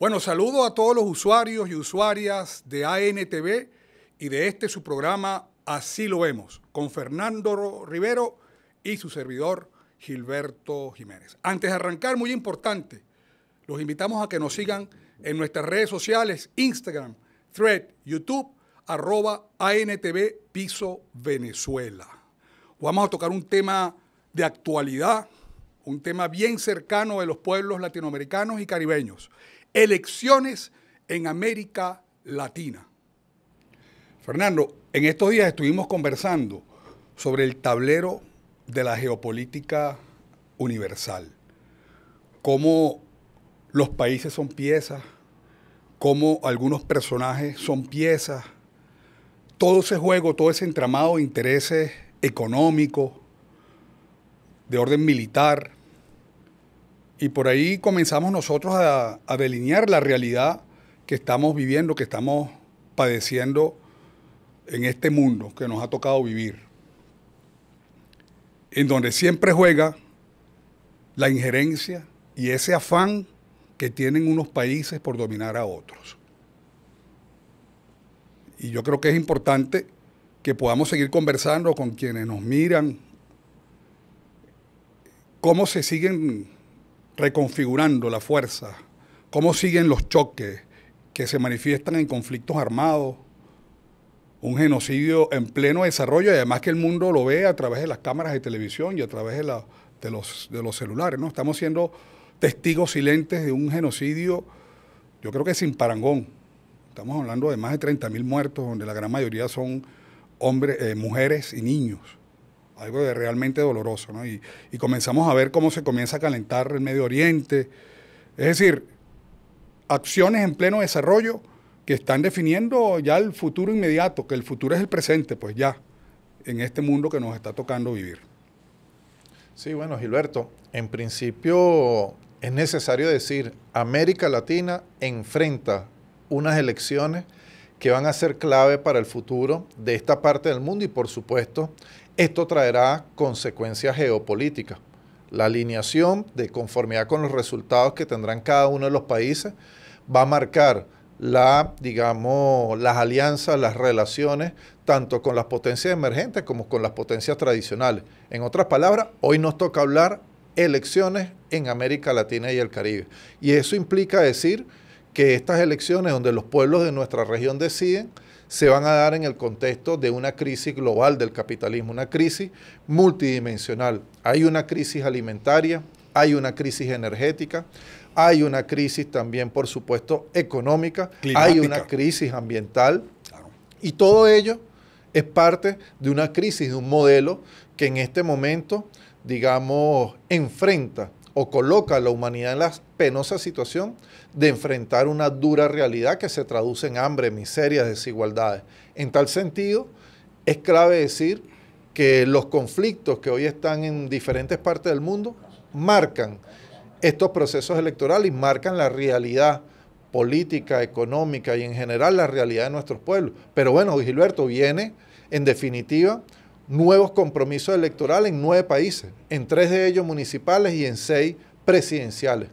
Bueno, saludo a todos los usuarios y usuarias de ANTV y de su programa Así lo vemos, con Fernando Rivero y su servidor Gilberto Jiménez. Antes de arrancar, muy importante, los invitamos a que nos sigan en nuestras redes sociales, Instagram, Thread, YouTube, @ANTV Piso Venezuela. Vamos a tocar un tema de actualidad, un tema bien cercano de los pueblos latinoamericanos y caribeños. Elecciones en América Latina. Fernando, en estos días estuvimos conversando sobre el tablero de la geopolítica universal, cómo los países son piezas, cómo algunos personajes son piezas, todo ese juego, todo ese entramado de intereses económicos, de orden militar. Y por ahí comenzamos nosotros a delinear la realidad que estamos viviendo, que estamos padeciendo en este mundo que nos ha tocado vivir, en donde siempre juega la injerencia y ese afán que tienen unos países por dominar a otros. Y yo creo que es importante que podamos seguir conversando con quienes nos miran, cómo se siguen reconfigurando la fuerza, cómo siguen los choques que se manifiestan en conflictos armados, un genocidio en pleno desarrollo, y además que el mundo lo ve a través de las cámaras de televisión y a través de los celulares, ¿no? Estamos siendo testigos silentes de un genocidio, yo creo que sin parangón. Estamos hablando de más de 30.000 muertos, donde la gran mayoría son hombres, mujeres y niños. Algo de realmente doloroso, ¿no? Y comenzamos a ver cómo se comienza a calentar el Medio Oriente. Es decir, acciones en pleno desarrollo que están definiendo ya el futuro inmediato, que el futuro es el presente, pues ya, en este mundo que nos está tocando vivir. Sí, bueno, Gilberto, en principio es necesario decir, América Latina enfrenta unas elecciones que van a ser clave para el futuro de esta parte del mundo y, por supuesto, esto traerá consecuencias geopolíticas. La alineación de conformidad con los resultados que tendrán cada uno de los países va a marcar las alianzas, las relaciones, tanto con las potencias emergentes como con las potencias tradicionales. En otras palabras, hoy nos toca hablar elecciones en América Latina y el Caribe. Y eso implica decir que estas elecciones donde los pueblos de nuestra región deciden, se van a dar en el contexto de una crisis global del capitalismo, una crisis multidimensional. Hay una crisis alimentaria, hay una crisis energética, hay una crisis también, por supuesto, económica, climática. Hay una crisis ambiental, claro. Y todo ello es parte de una crisis, de un modelo que en este momento, digamos, enfrenta o coloca a la humanidad en la penosa situación de enfrentar una dura realidad que se traduce en hambre, miseria, desigualdades. En tal sentido, es clave decir que los conflictos que hoy están en diferentes partes del mundo marcan estos procesos electorales y marcan la realidad política, económica y en general la realidad de nuestros pueblos. Pero bueno, Gilberto, viene en definitiva nuevos compromisos electorales en 9 países, en 3 de ellos municipales y en 6 presidenciales.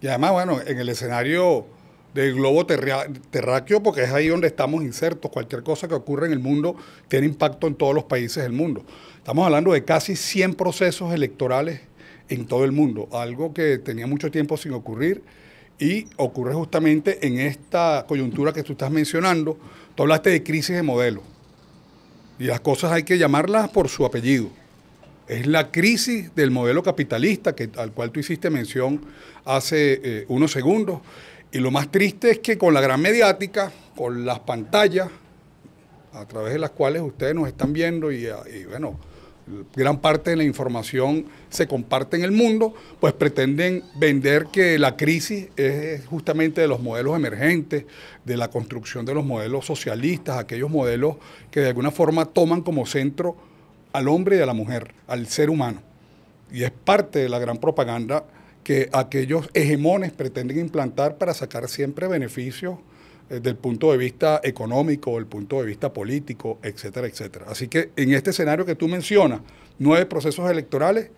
Y además, bueno, en el escenario del globo terráqueo, porque es ahí donde estamos insertos, cualquier cosa que ocurre en el mundo tiene impacto en todos los países del mundo. Estamos hablando de casi 100 procesos electorales en todo el mundo, algo que tenía mucho tiempo sin ocurrir y ocurre justamente en esta coyuntura que tú estás mencionando. Tú hablaste de crisis de modelo y las cosas hay que llamarlas por su apellido. Es la crisis del modelo capitalista al cual tú hiciste mención hace unos segundos. Y lo más triste es que con la gran mediática, con las pantallas, a través de las cuales ustedes nos están viendo y bueno, gran parte de la información se comparte en el mundo, pues pretenden vender que la crisis es justamente de los modelos emergentes, de la construcción de los modelos socialistas, aquellos modelos que de alguna forma toman como centro al hombre y a la mujer, al ser humano. Y es parte de la gran propaganda que aquellos hegemones pretenden implantar para sacar siempre beneficios desde el punto de vista económico, del punto de vista político, etcétera, etcétera. Así que en este escenario que tú mencionas, 9 procesos electorales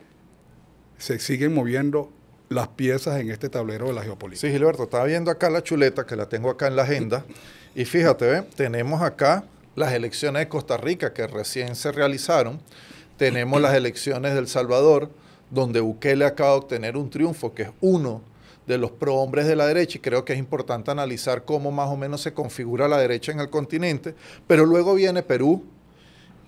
se siguen moviendo las piezas en este tablero de la geopolítica. Sí, Gilberto, estaba viendo acá la chuleta, que la tengo acá en la agenda, y fíjate, ¿ve? Tenemos acá las elecciones de Costa Rica que recién se realizaron, tenemos las elecciones de El Salvador, donde Bukele acaba de obtener un triunfo, que es uno de los prohombres de la derecha, y creo que es importante analizar cómo más o menos se configura la derecha en el continente, pero luego viene Perú,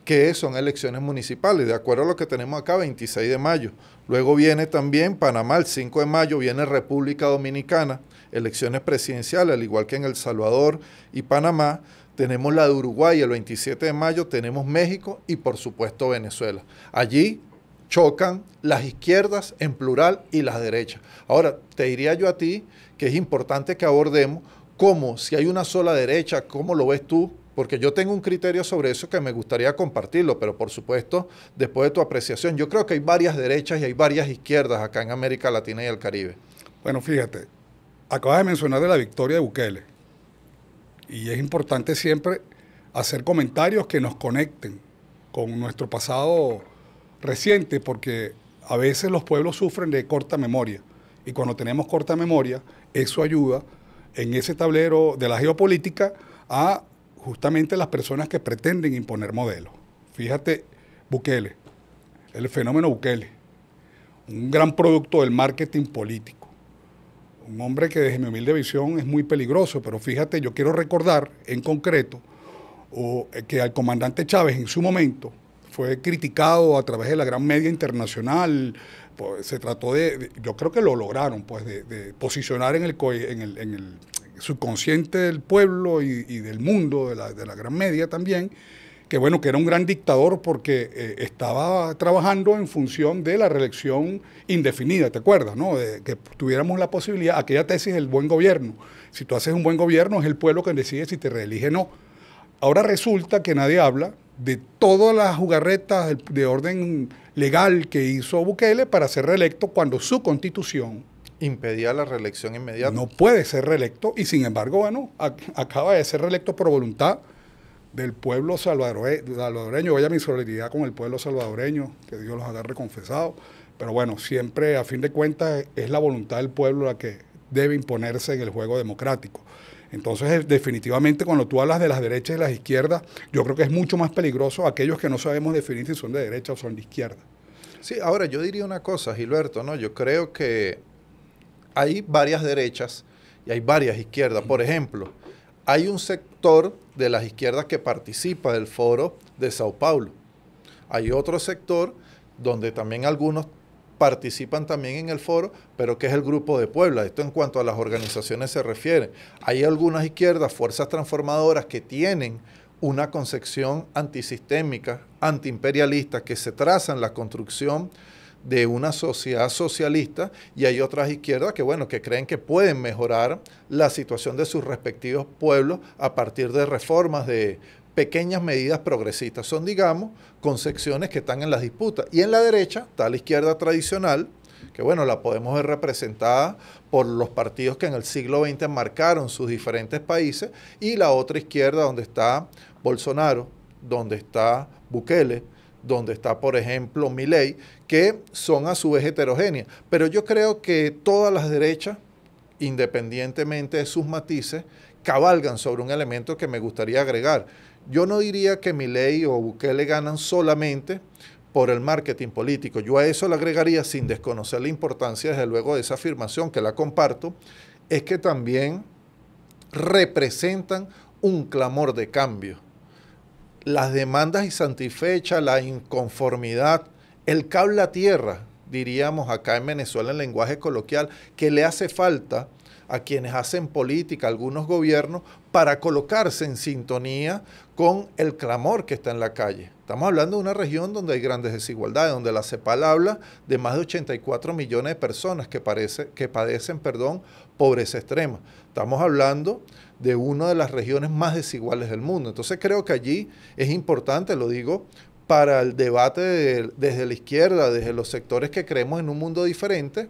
que son elecciones municipales, de acuerdo a lo que tenemos acá, 26 de mayo. Luego viene también Panamá, el 5 de mayo, viene República Dominicana, elecciones presidenciales, al igual que en El Salvador y Panamá. Tenemos la de Uruguay el 27 de mayo, tenemos México y por supuesto Venezuela. Allí chocan las izquierdas en plural y las derechas. Ahora, te diría yo a ti que es importante que abordemos cómo, si hay una sola derecha, ¿cómo lo ves tú? Porque yo tengo un criterio sobre eso que me gustaría compartirlo, pero por supuesto, después de tu apreciación, yo creo que hay varias derechas y hay varias izquierdas acá en América Latina y el Caribe. Bueno, fíjate, acabas de mencionar de la victoria de Bukele, y es importante siempre hacer comentarios que nos conecten con nuestro pasado reciente, porque a veces los pueblos sufren de corta memoria, y cuando tenemos corta memoria, eso ayuda en ese tablero de la geopolítica a justamente las personas que pretenden imponer modelos. Fíjate, Bukele, el fenómeno Bukele, un gran producto del marketing político, un hombre que desde mi humilde visión es muy peligroso, pero fíjate, yo quiero recordar en concreto que al comandante Chávez en su momento fue criticado a través de la gran media internacional, pues, se trató yo creo que lo lograron, pues, de posicionar en el subconsciente del pueblo y del mundo, de la gran media también, que bueno, que era un gran dictador porque estaba trabajando en función de la reelección indefinida, ¿te acuerdas? ¿No? De que tuviéramos la posibilidad, aquella tesis del buen gobierno. Si tú haces un buen gobierno, es el pueblo quien decide si te reelige o no. Ahora resulta que nadie habla de todas las jugarretas de orden legal que hizo Bukele para ser reelecto cuando su constitución Impedía la reelección inmediata. no puede ser reelecto y sin embargo, bueno, acaba de ser reelecto por voluntad del pueblo salvadoreño. Vaya mi solidaridad con el pueblo salvadoreño, que Dios los agarre confesados. Pero bueno, siempre a fin de cuentas es la voluntad del pueblo la que debe imponerse en el juego democrático. Entonces, definitivamente, cuando tú hablas de las derechas y las izquierdas, yo creo que es mucho más peligroso aquellos que no sabemos definir si son de derecha o son de izquierda. Sí, ahora yo diría una cosa, Gilberto, ¿no? Yo creo que hay varias derechas y hay varias izquierdas. Por ejemplo, hay un sector de las izquierdas que participa del foro de Sao Paulo. Hay otro sector donde también algunos participan también en el foro, pero que es el Grupo de Puebla. Esto en cuanto a las organizaciones se refiere. Hay algunas izquierdas, fuerzas transformadoras, que tienen una concepción antisistémica, antiimperialista, que se trazan la construcción de una sociedad socialista, y hay otras izquierdas que, bueno, que creen que pueden mejorar la situación de sus respectivos pueblos a partir de reformas, de pequeñas medidas progresistas. Son, digamos, concepciones que están en las disputas. Y en la derecha está la izquierda tradicional, que bueno, la podemos ver representada por los partidos que en el siglo XX marcaron sus diferentes países, y la otra izquierda donde está Bolsonaro, donde está Bukele, donde está, por ejemplo, Milei, que son a su vez heterogéneas. Pero yo creo que todas las derechas, independientemente de sus matices, cabalgan sobre un elemento que me gustaría agregar. Yo no diría que Milei o Bukele ganan solamente por el marketing político. Yo a eso le agregaría, sin desconocer la importancia, desde luego, de esa afirmación, que la comparto, es que también representan un clamor de cambio. Las demandas insatisfechas, la inconformidad, el cable a tierra, diríamos acá en Venezuela en lenguaje coloquial, que le hace falta a quienes hacen política, algunos gobiernos, para colocarse en sintonía con el clamor que está en la calle. Estamos hablando de una región donde hay grandes desigualdades, donde la CEPAL habla de más de 84 millones de personas que padecen pobreza extrema. Estamos hablando de una de las regiones más desiguales del mundo. Entonces creo que allí es importante, lo digo, para el debate desde la izquierda, desde los sectores que creemos en un mundo diferente,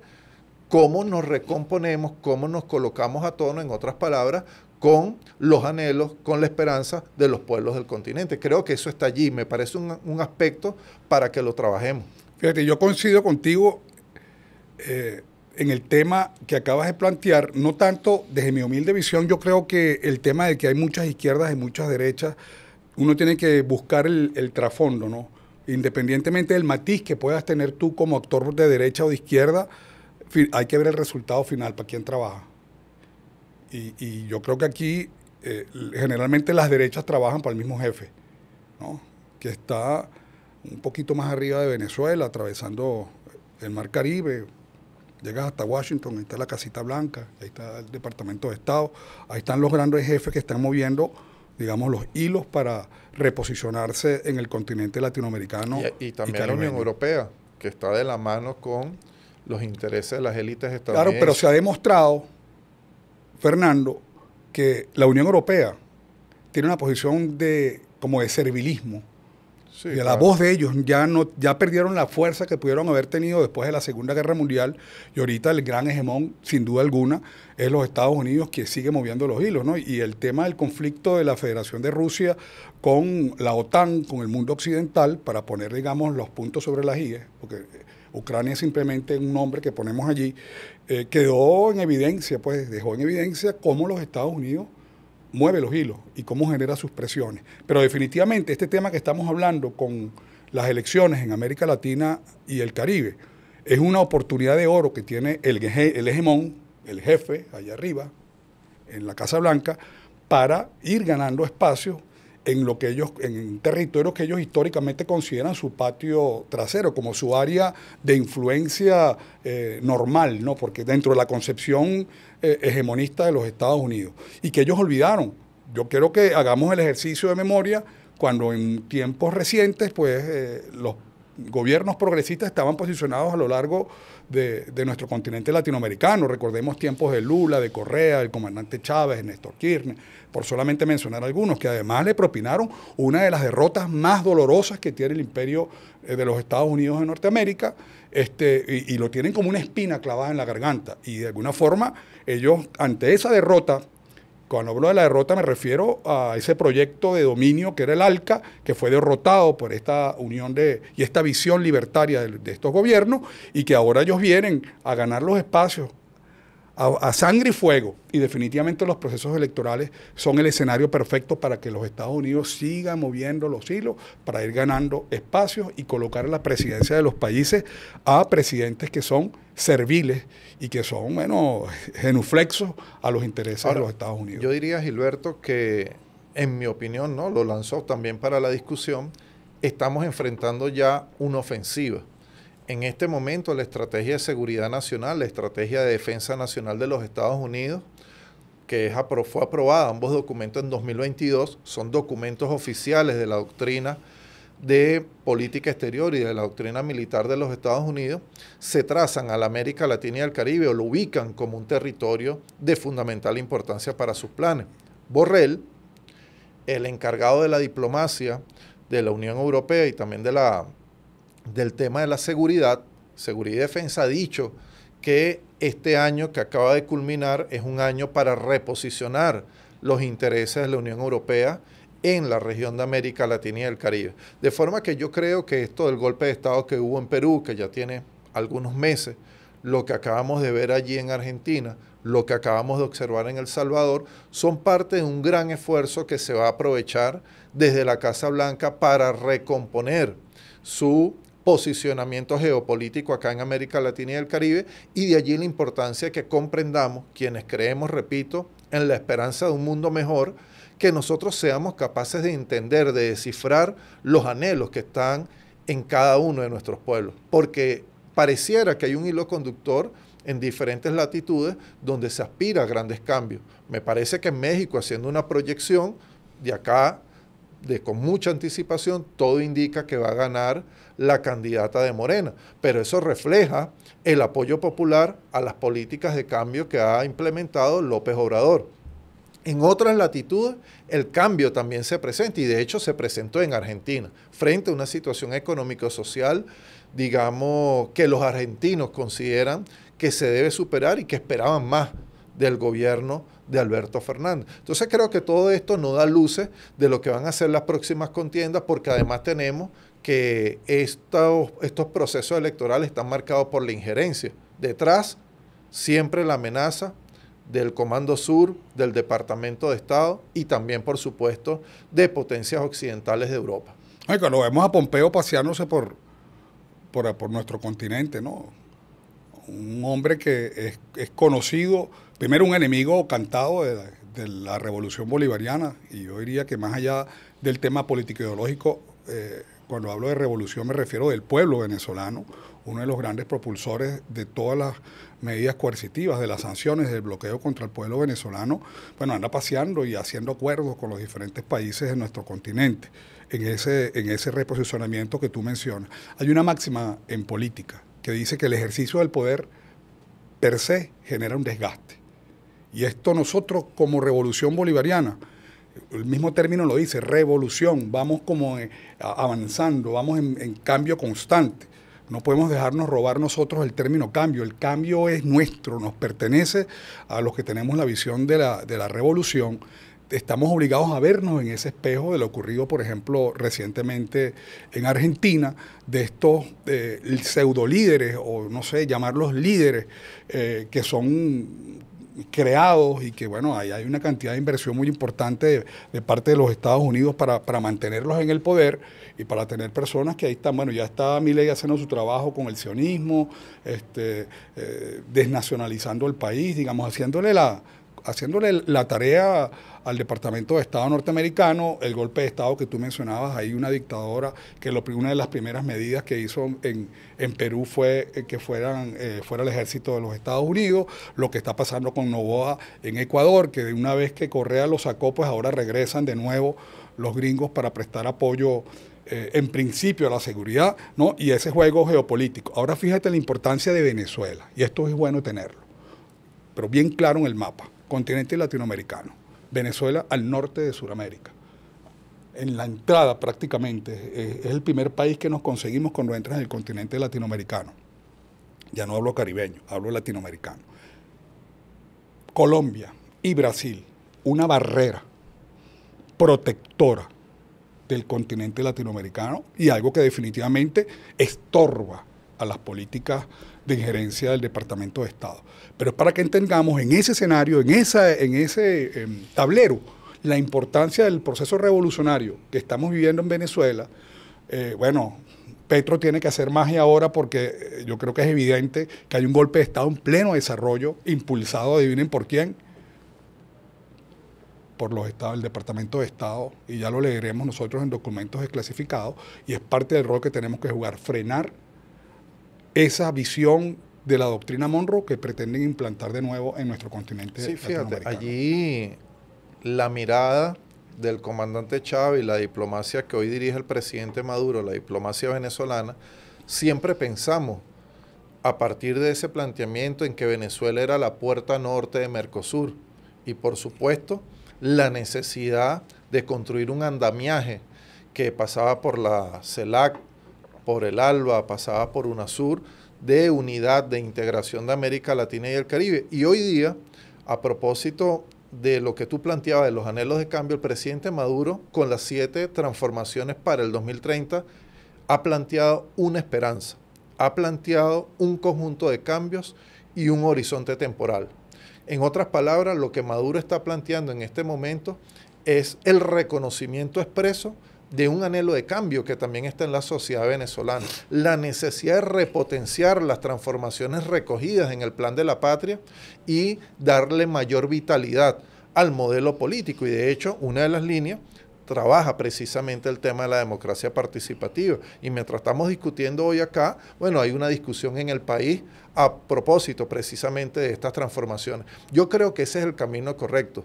cómo nos recomponemos, cómo nos colocamos a tono, en otras palabras, con los anhelos, con la esperanza de los pueblos del continente. Creo que eso está allí, me parece un aspecto para que lo trabajemos. Fíjate, yo coincido contigo en el tema que acabas de plantear, no tanto desde mi humilde visión, yo creo que el tema de que hay muchas izquierdas y muchas derechas, uno tiene que buscar el trasfondo, ¿no? Independientemente del matiz que puedas tener tú como actor de derecha o de izquierda, hay que ver el resultado final, para quién trabaja. Y yo creo que aquí generalmente las derechas trabajan para el mismo jefe, ¿no? Que está un poquito más arriba de Venezuela, atravesando el Mar Caribe, llegas hasta Washington, ahí está la Casita Blanca, ahí está el Departamento de Estado, ahí están los grandes jefes que están moviendo, digamos, los hilos para reposicionarse en el continente latinoamericano. Y también la Unión Europea, que está de la mano con los intereses de las élites estadounidenses. Claro, pero se ha demostrado, Fernando, que la Unión Europea tiene una posición como de servilismo. Sí, y a la voz de ellos ya perdieron la fuerza que pudieron haber tenido después de la Segunda Guerra Mundial, y ahorita el gran hegemón, sin duda alguna, es los Estados Unidos, que sigue moviendo los hilos, ¿no? Y el tema del conflicto de la Federación de Rusia con la OTAN, con el mundo occidental, para poner, digamos, los puntos sobre las IES, porque Ucrania es simplemente un nombre que ponemos allí, quedó en evidencia, pues dejó en evidencia cómo los Estados Unidos mueve los hilos y cómo genera sus presiones. Pero definitivamente este tema que estamos hablando con las elecciones en América Latina y el Caribe es una oportunidad de oro que tiene el hegemón, el jefe, allá arriba, en la Casa Blanca, para ir ganando espacios en lo que ellos, en territorios que ellos históricamente consideran su patio trasero, como su área de influencia normal, ¿no? Porque dentro de la concepción hegemonista de los Estados Unidos, y que ellos olvidaron. Yo quiero que hagamos el ejercicio de memoria cuando en tiempos recientes, pues los gobiernos progresistas estaban posicionados a lo largo de nuestro continente latinoamericano. Recordemos tiempos de Lula, de Correa, del comandante Chávez, de Néstor Kirchner, por solamente mencionar algunos, que además le propinaron una de las derrotas más dolorosas que tiene el imperio de los Estados Unidos de Norteamérica, y lo tienen como una espina clavada en la garganta. Y de alguna forma, ellos, ante esa derrota, cuando hablo de la derrota me refiero a ese proyecto de dominio que era el ALCA, que fue derrotado por esta unión y esta visión libertaria de estos gobiernos, y que ahora ellos vienen a ganar los espacios a sangre y fuego, y definitivamente los procesos electorales son el escenario perfecto para que los Estados Unidos sigan moviendo los hilos para ir ganando espacios y colocar en la presidencia de los países a presidentes que son serviles y que son, bueno, genuflexos a los intereses de los Estados Unidos. Yo diría, Gilberto, que en mi opinión, ¿no?, lo lanzó también para la discusión, estamos enfrentando ya una ofensiva. En este momento la estrategia de seguridad nacional, la estrategia de defensa nacional de los Estados Unidos, que fue aprobada, ambos documentos en 2022, son documentos oficiales de la doctrina de política exterior y de la doctrina militar de los Estados Unidos, se trazan a la América Latina y al Caribe o lo ubican como un territorio de fundamental importancia para sus planes. Borrell, el encargado de la diplomacia de la Unión Europea y también del tema de la seguridad y defensa, ha dicho que este año que acaba de culminar es un año para reposicionar los intereses de la Unión Europea en la región de América Latina y el Caribe. De forma que yo creo que esto del golpe de Estado que hubo en Perú, que ya tiene algunos meses, lo que acabamos de ver allí en Argentina, lo que acabamos de observar en El Salvador, son parte de un gran esfuerzo que se va a aprovechar desde la Casa Blanca para recomponer su posicionamiento geopolítico acá en América Latina y el Caribe, y de allí la importancia que comprendamos, quienes creemos, repito, en la esperanza de un mundo mejor, que nosotros seamos capaces de entender, de descifrar los anhelos que están en cada uno de nuestros pueblos, porque pareciera que hay un hilo conductor en diferentes latitudes donde se aspira a grandes cambios. Me parece que en México, haciendo una proyección de acá, con mucha anticipación, todo indica que va a ganar la candidata de Morena, pero eso refleja el apoyo popular a las políticas de cambio que ha implementado López Obrador. En otras latitudes, el cambio también se presenta, y de hecho se presentó en Argentina, frente a una situación económico-social, digamos, que los argentinos consideran que se debe superar y que esperaban más del gobierno de Alberto Fernández. Entonces creo que todo esto nos da luces de lo que van a ser las próximas contiendas, porque además tenemos que estos procesos electorales están marcados por la injerencia. Detrás siempre la amenaza del Comando Sur, del Departamento de Estado y también, por supuesto, de potencias occidentales de Europa. Ay, cuando vemos a Pompeo paseándose por nuestro continente, ¿no? Un hombre que es conocido, primero un enemigo cantado de la revolución bolivariana, y yo diría que más allá del tema político-ideológico, cuando hablo de revolución me refiero del pueblo venezolano, uno de los grandes propulsores de todas las medidas coercitivas, de las sanciones, del bloqueo contra el pueblo venezolano. Bueno, anda paseando y haciendo acuerdos con los diferentes países de nuestro continente en ese reposicionamiento que tú mencionas. Hay una máxima en política que dice que el ejercicio del poder per se genera un desgaste. Y esto nosotros como revolución bolivariana, el mismo término lo dice, revolución, vamos como avanzando, vamos en cambio constante. No podemos dejarnos robar nosotros el término cambio. El cambio es nuestro, nos pertenece a los que tenemos la visión de la revolución. Estamos obligados a vernos en ese espejo de lo ocurrido, por ejemplo, recientemente en Argentina, de estos pseudolíderes, o no sé, llamarlos líderes, que son creados y que, bueno, ahí hay una cantidad de inversión muy importante de parte de los Estados Unidos para mantenerlos en el poder y para tener personas que ahí están, bueno, ya está Milei haciendo su trabajo con el sionismo, desnacionalizando el país, digamos, haciéndole la tarea al Departamento de Estado norteamericano, el golpe de Estado que tú mencionabas, ahí una dictadora que una de las primeras medidas que hizo en Perú fue que fuera el ejército de los Estados Unidos, lo que está pasando con Noboa en Ecuador, que de una vez que Correa lo sacó, pues ahora regresan de nuevo los gringos para prestar apoyo en principio a la seguridad, ¿no? Y ese juego geopolítico. Ahora fíjate la importancia de Venezuela, y esto es bueno tenerlo, pero bien claro en el mapa, continente latinoamericano. Venezuela al norte de Sudamérica. En la entrada prácticamente, es el primer país que nos conseguimos cuando entras en el continente latinoamericano. Ya no hablo caribeño, hablo latinoamericano. Colombia y Brasil, una barrera protectora del continente latinoamericano y algo que definitivamente estorba a las políticas de injerencia del Departamento de Estado. Pero es para que entendamos en ese escenario, en ese tablero, la importancia del proceso revolucionario que estamos viviendo en Venezuela. Bueno, Petro tiene que hacer magia ahora porque yo creo que es evidente que hay un golpe de Estado en pleno desarrollo, impulsado, adivinen por quién, por los estados, el Departamento de Estado, y ya lo leeremos nosotros en documentos desclasificados, y es parte del rol que tenemos que jugar, frenar esa visión de la doctrina Monroe que pretenden implantar de nuevo en nuestro continente. Sí, fíjate, allí la mirada del comandante Chávez y la diplomacia que hoy dirige el presidente Maduro, la diplomacia venezolana, siempre pensamos a partir de ese planteamiento en que Venezuela era la puerta norte de Mercosur y por supuesto la necesidad de construir un andamiaje que pasaba por la CELAC, por el ALBA, pasaba por UNASUR, de unidad, de integración de América Latina y el Caribe. Y hoy día, a propósito de lo que tú planteabas, de los anhelos de cambio, el presidente Maduro, con las 7 transformaciones para el 2030, ha planteado una esperanza, ha planteado un conjunto de cambios y un horizonte temporal. En otras palabras, lo que Maduro está planteando en este momento es el reconocimiento expreso de un anhelo de cambio que también está en la sociedad venezolana, la necesidad de repotenciar las transformaciones recogidas en el Plan de la Patria y darle mayor vitalidad al modelo político. Y de hecho, una de las líneas trabaja precisamente el tema de la democracia participativa. Y mientras estamos discutiendo hoy acá, bueno, hay una discusión en el país a propósito precisamente de estas transformaciones. Yo creo que ese es el camino correcto.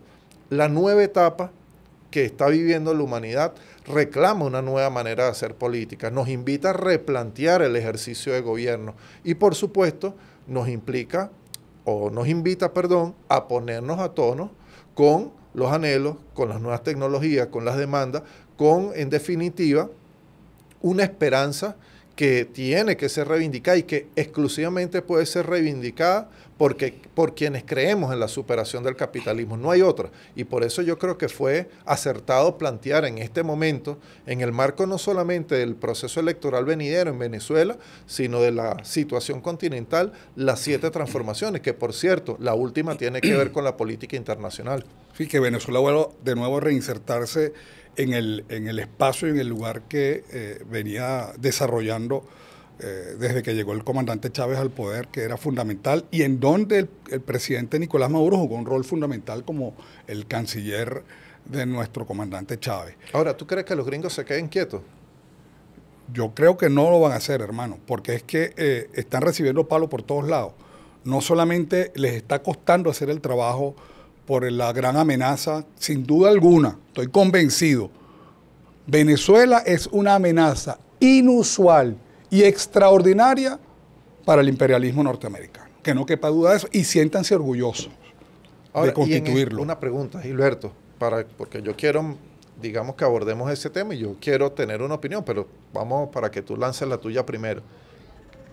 La nueva etapa que está viviendo la humanidad reclama una nueva manera de hacer política, nos invita a replantear el ejercicio de gobierno y por supuesto nos invita a ponernos a tono con los anhelos, con las nuevas tecnologías, con las demandas, con en definitiva una esperanza que tiene que ser reivindicada y que exclusivamente puede ser reivindicada por quienes creemos en la superación del capitalismo. No hay otra. Y por eso yo creo que fue acertado plantear en este momento, en el marco no solamente del proceso electoral venidero en Venezuela, sino de la situación continental, las 7 transformaciones, que por cierto, la última tiene que ver con la política internacional. Sí, que Venezuela vuelva de nuevo a reinsertarse en el espacio y en el lugar que venía desarrollando desde que llegó el comandante Chávez al poder, que era fundamental, y en donde el presidente Nicolás Maduro jugó un rol fundamental como el canciller de nuestro comandante Chávez. Ahora, ¿tú crees que los gringos se queden quietos? Yo creo que no lo van a hacer, hermano, porque es que están recibiendo palo por todos lados. No solamente les está costando hacer el trabajo por la gran amenaza, sin duda alguna, estoy convencido. Venezuela es una amenaza inusual y extraordinaria para el imperialismo norteamericano. Que no quepa duda de eso y siéntanse orgullosos de constituirlo. Una pregunta, Gilberto, porque yo quiero, digamos que abordemos ese tema y yo quiero tener una opinión, pero vamos para que tú lances la tuya primero.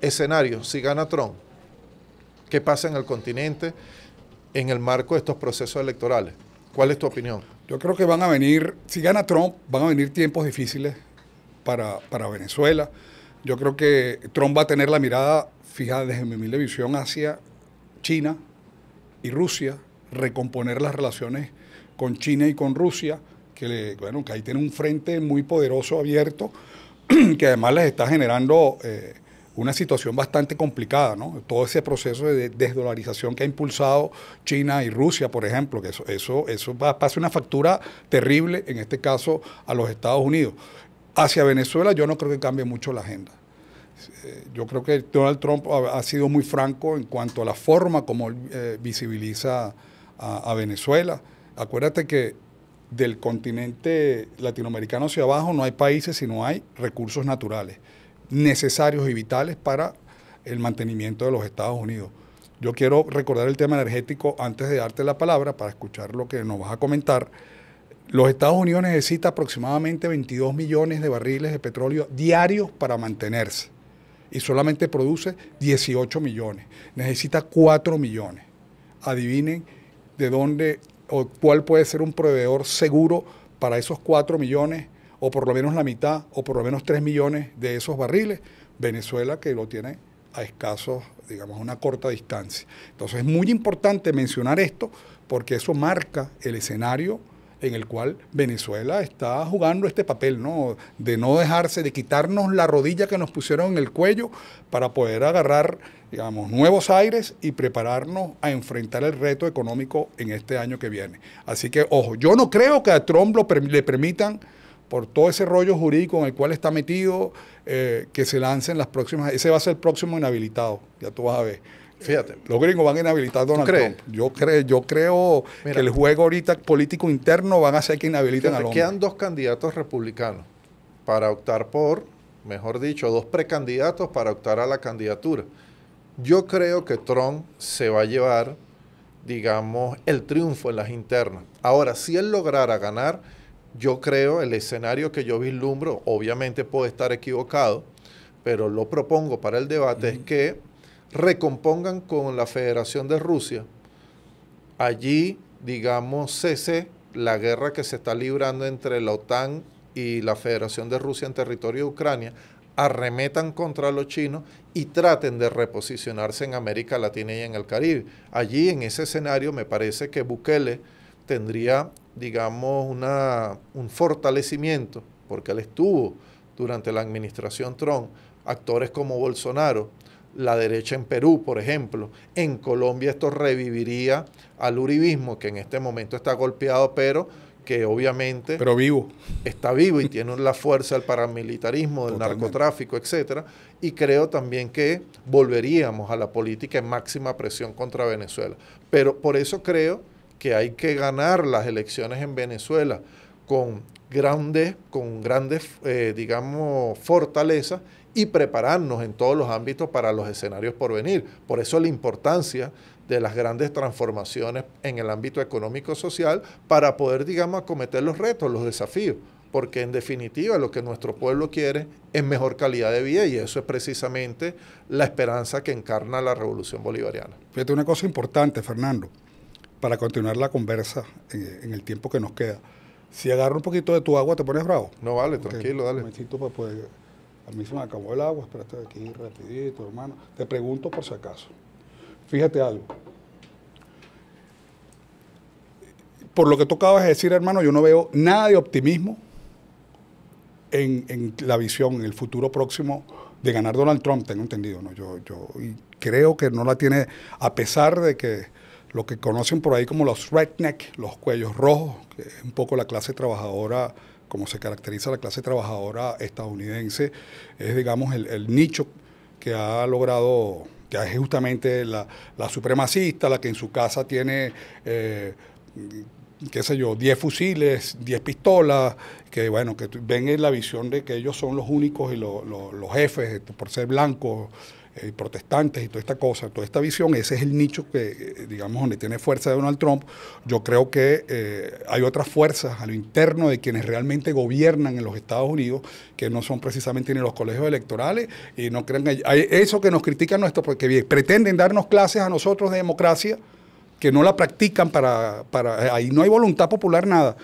Escenario, si gana Trump, ¿qué pasa en el continente en el marco de estos procesos electorales? ¿Cuál es tu opinión? Yo creo que van a venir, si gana Trump, van a venir tiempos difíciles para Venezuela. Yo creo que Trump va a tener la mirada fija desde mi humilde visión hacia China y Rusia, recomponer las relaciones con China y con Rusia, que ahí tiene un frente muy poderoso abierto, que además les está generando una situación bastante complicada, ¿no? Todo ese proceso de desdolarización que ha impulsado China y Rusia, por ejemplo, que eso va a pasar una factura terrible, en este caso, a los Estados Unidos. Hacia Venezuela yo no creo que cambie mucho la agenda. Yo creo que Donald Trump ha sido muy franco en cuanto a la forma como visibiliza a Venezuela. Acuérdate que del continente latinoamericano hacia abajo no hay países, sino hay recursos naturales necesarios y vitales para el mantenimiento de los Estados Unidos. Yo quiero recordar el tema energético antes de darte la palabra para escuchar lo que nos vas a comentar. Los Estados Unidos necesitan aproximadamente 22 millones de barriles de petróleo diarios para mantenerse y solamente produce 18 millones. Necesita 4 millones. Adivinen de dónde o cuál puede ser un proveedor seguro para esos 4 millones, o por lo menos la mitad, o por lo menos 3 millones de esos barriles. Venezuela, que lo tiene a escasos, digamos, a una corta distancia. Entonces es muy importante mencionar esto porque eso marca el escenario en el cual Venezuela está jugando este papel, ¿no? De no dejarse, de quitarnos la rodilla que nos pusieron en el cuello para poder agarrar, digamos, nuevos aires y prepararnos a enfrentar el reto económico en este año que viene. Así que, ojo, yo no creo que a Trump le permitan, por todo ese rollo jurídico en el cual está metido, que se lancen las próximas. Ese va a ser el próximo inhabilitado, ya tú vas a ver. Fíjate. Los gringos van a inhabilitar a Donald Trump. Yo creo que el juego ahorita político interno van a hacer que inhabiliten al hombre. Quedan 2 candidatos republicanos para optar por, mejor dicho, 2 precandidatos para optar a la candidatura. Yo creo que Trump se va a llevar, digamos, el triunfo en las internas. Ahora, si él lograra ganar, yo creo el escenario que yo vislumbro, obviamente puedo estar equivocado, pero lo propongo para el debate, es que recompongan con la Federación de Rusia, allí, digamos, cese la guerra que se está librando entre la OTAN y la Federación de Rusia en territorio de Ucrania, arremetan contra los chinos y traten de reposicionarse en América Latina y en el Caribe. Allí, en ese escenario, me parece que Bukele tendría, digamos, un fortalecimiento, porque él estuvo durante la administración Trump, actores como Bolsonaro, la derecha en Perú, por ejemplo. En Colombia esto reviviría al uribismo, que en este momento está golpeado, pero que obviamente vivo. Está vivo y tiene la fuerza del paramilitarismo, del Totalmente. narcotráfico, etcétera. Y creo también que volveríamos a la política en máxima presión contra Venezuela. Pero por eso creo que hay que ganar las elecciones en Venezuela con grandes digamos, fortalezas y prepararnos en todos los ámbitos para los escenarios por venir. Por eso la importancia de las grandes transformaciones en el ámbito económico-social para poder, digamos, acometer los retos, los desafíos. porque en definitiva lo que nuestro pueblo quiere es mejor calidad de vida y eso es precisamente la esperanza que encarna la Revolución Bolivariana. Fíjate una cosa importante, Fernando, para continuar la conversa en el tiempo que nos queda. Si agarro un poquito de tu agua, ¿te pones bravo? No vale, Okay. tranquilo, dale. Un momentito para poder... A mí se me acabó el agua, espérate aquí rapidito, hermano. Te pregunto por si acaso. Fíjate algo. Por lo que tú acabas de decir, hermano, yo no veo nada de optimismo en la visión, en el futuro próximo de ganar Donald Trump, tengo entendido, ¿no? Yo y creo que no la tiene, a pesar de que lo que conocen por ahí como los redneck, los cuellos rojos, que es un poco la clase trabajadora, como se caracteriza la clase trabajadora estadounidense, es, digamos, el nicho que ha logrado, que es justamente la supremacista, la que en su casa tiene... qué sé yo, 10 fusiles, 10 pistolas, que bueno, que ven en la visión de que ellos son los únicos y los jefes por ser blancos, protestantes y toda esta cosa, toda esta visión, ese es el nicho que, digamos, donde tiene fuerza de Donald Trump. Yo creo que hay otras fuerzas a lo interno de quienes realmente gobiernan en los Estados Unidos, que no son precisamente ni los colegios electorales, y no crean, hay eso que nos critican porque pretenden darnos clases a nosotros de democracia, que no la practican ahí no hay voluntad popular, nada.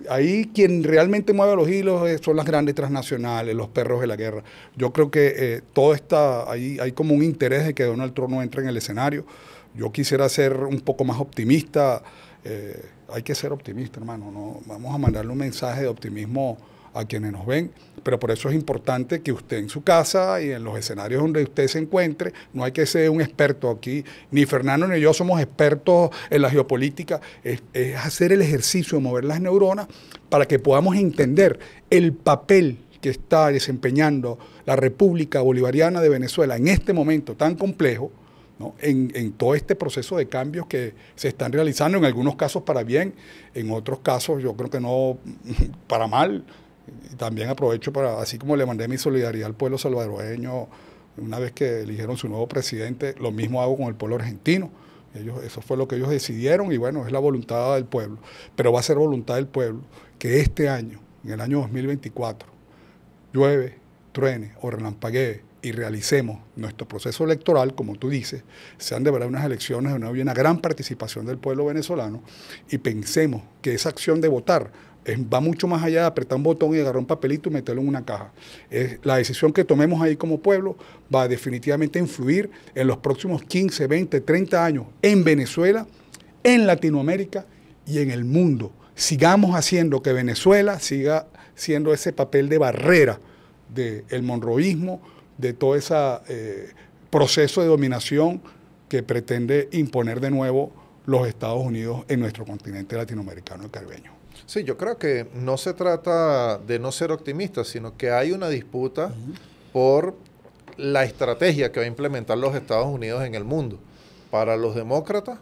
Ahí quien realmente mueve los hilos son las grandes transnacionales, los perros de la guerra. Yo creo que todo está, ahí hay como un interés de que Donald Trump no entre en el escenario. Yo quisiera ser un poco más optimista. Hay que ser optimista, hermano, ¿no? Vamos a mandarle un mensaje de optimismo a quienes nos ven, pero por eso es importante que usted en su casa y en los escenarios donde usted se encuentre, no hay que ser un experto aquí, ni Fernando ni yo somos expertos en la geopolítica, es hacer el ejercicio de mover las neuronas para que podamos entender el papel que está desempeñando la República Bolivariana de Venezuela en este momento tan complejo, ¿no? En todo este proceso de cambios que se están realizando, en algunos casos para bien, en otros casos yo creo que no, para mal. Y también aprovecho para, así como le mandé mi solidaridad al pueblo salvadoreño una vez que eligieron su nuevo presidente, lo mismo hago con el pueblo argentino. Eso fue lo que ellos decidieron y bueno, es la voluntad del pueblo. Pero va a ser voluntad del pueblo que este año, en el año 2024, llueve, truene o relampaguee y realicemos nuestro proceso electoral, como tú dices, sean de verdad unas elecciones donde haya una gran participación del pueblo venezolano y pensemos que esa acción de votar va mucho más allá de apretar un botón y agarrar un papelito y meterlo en una caja. La decisión que tomemos ahí como pueblo va definitivamente a influir en los próximos 15, 20, 30 años en Venezuela, en Latinoamérica y en el mundo. Sigamos haciendo que Venezuela siga siendo ese papel de barrera del monroísmo, de todo ese proceso de dominación que pretende imponer de nuevo los Estados Unidos en nuestro continente latinoamericano y caribeño. Sí, yo creo que no se trata de no ser optimistas, sino que hay una disputa por la estrategia que va a implementar los Estados Unidos en el mundo. Para los demócratas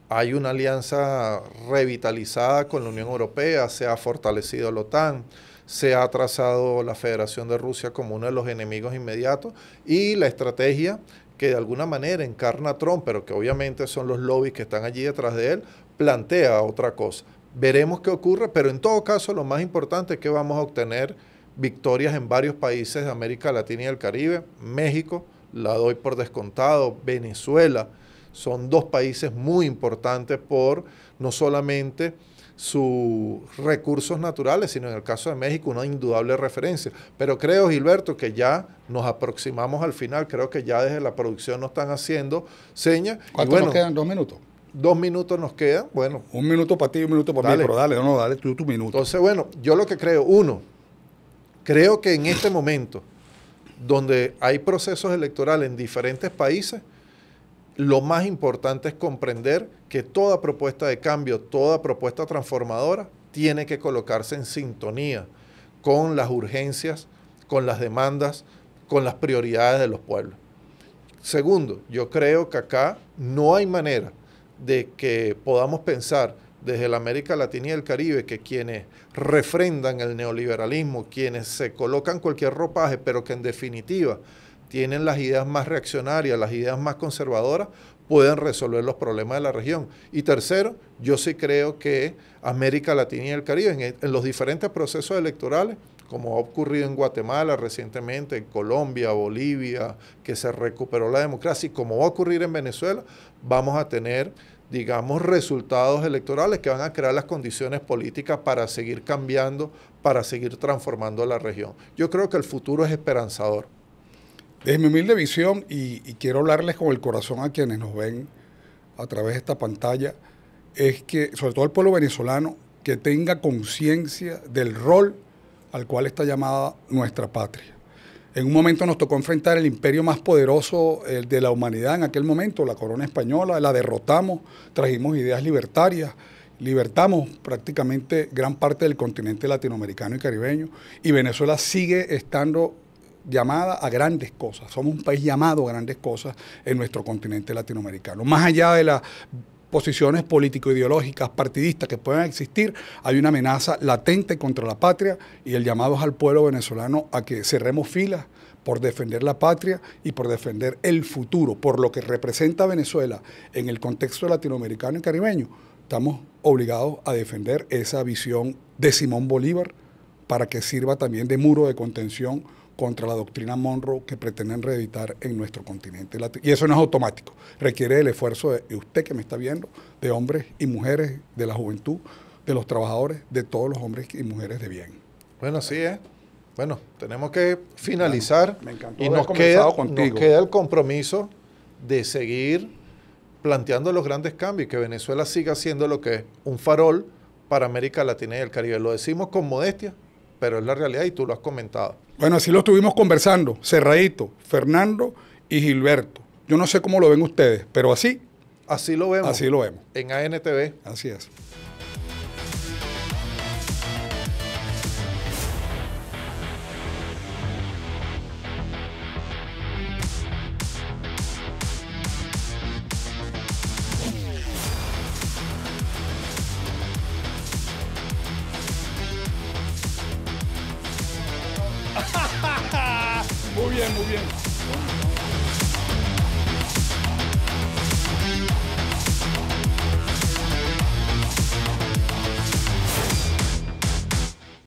hay una alianza revitalizada con la Unión Europea, se ha fortalecido la OTAN, se ha trazado la Federación de Rusia como uno de los enemigos inmediatos y la estrategia que de alguna manera encarna Trump, pero que obviamente son los lobbies que están allí detrás de él, plantea otra cosa. Veremos qué ocurre, pero en todo caso lo más importante es que vamos a obtener victorias en varios países de América Latina y el Caribe. México, la doy por descontado, Venezuela, son dos países muy importantes por no solamente sus recursos naturales, sino en el caso de México una indudable referencia. Pero creo, Gilberto, que ya nos aproximamos al final, creo que ya desde la producción nos están haciendo señas. ¿Cuánto nos quedan? 2 minutos. 2 minutos nos quedan, bueno. 1 minuto para ti y 1 minuto para mí, pero dale tú tu minuto. Entonces, bueno, yo lo que creo, creo que en este momento, donde hay procesos electorales en diferentes países, lo más importante es comprender que toda propuesta de cambio, toda propuesta transformadora, tiene que colocarse en sintonía con las urgencias, con las demandas, con las prioridades de los pueblos. Segundo, yo creo que acá no hay manera de que podamos pensar desde la América Latina y el Caribe que quienes refrendan el neoliberalismo, quienes se colocan cualquier ropaje, pero que en definitiva tienen las ideas más reaccionarias, las ideas más conservadoras, pueden resolver los problemas de la región. Y tercero, yo sí creo que América Latina y el Caribe, en los diferentes procesos electorales, como ha ocurrido en Guatemala recientemente, en Colombia, Bolivia, que se recuperó la democracia, y como va a ocurrir en Venezuela, vamos a tener, digamos, resultados electorales que van a crear las condiciones políticas para seguir cambiando, para seguir transformando la región. Yo creo que el futuro es esperanzador. Desde mi humilde visión, y quiero hablarles con el corazón a quienes nos ven a través de esta pantalla, es que, sobre todo el pueblo venezolano, que tenga conciencia del rol al cual está llamada nuestra patria. En un momento nos tocó enfrentar el imperio más poderoso de la humanidad en aquel momento, la corona española, la derrotamos, trajimos ideas libertarias, libertamos prácticamente gran parte del continente latinoamericano y caribeño, y Venezuela sigue estando llamada a grandes cosas. Somos un país llamado a grandes cosas en nuestro continente latinoamericano. Más allá de las posiciones político-ideológicas, partidistas que puedan existir, hay una amenaza latente contra la patria, y el llamado es al pueblo venezolano a que cerremos filas por defender la patria y por defender el futuro, por lo que representa Venezuela en el contexto latinoamericano y caribeño. Estamos obligados a defender esa visión de Simón Bolívar para que sirva también de muro de contención contra la doctrina Monroe que pretenden reeditar en nuestro continente latino. Y eso no es automático, requiere el esfuerzo de usted que me está viendo, de hombres y mujeres, de la juventud, de los trabajadores, de todos los hombres y mujeres de bien. Bueno, así es. Bueno, tenemos que finalizar. Me encantó y haber nos conversado contigo. queda el compromiso de seguir planteando los grandes cambios y que Venezuela siga siendo lo que es, un farol para América Latina y el Caribe. Lo decimos con modestia, pero es la realidad y tú lo has comentado. Bueno, así lo estuvimos conversando, Cerradito, Fernando y Gilberto. Yo no sé cómo lo ven ustedes, pero así lo vemos. Así lo vemos. En ANTV. Así es. Muy bien, muy bien.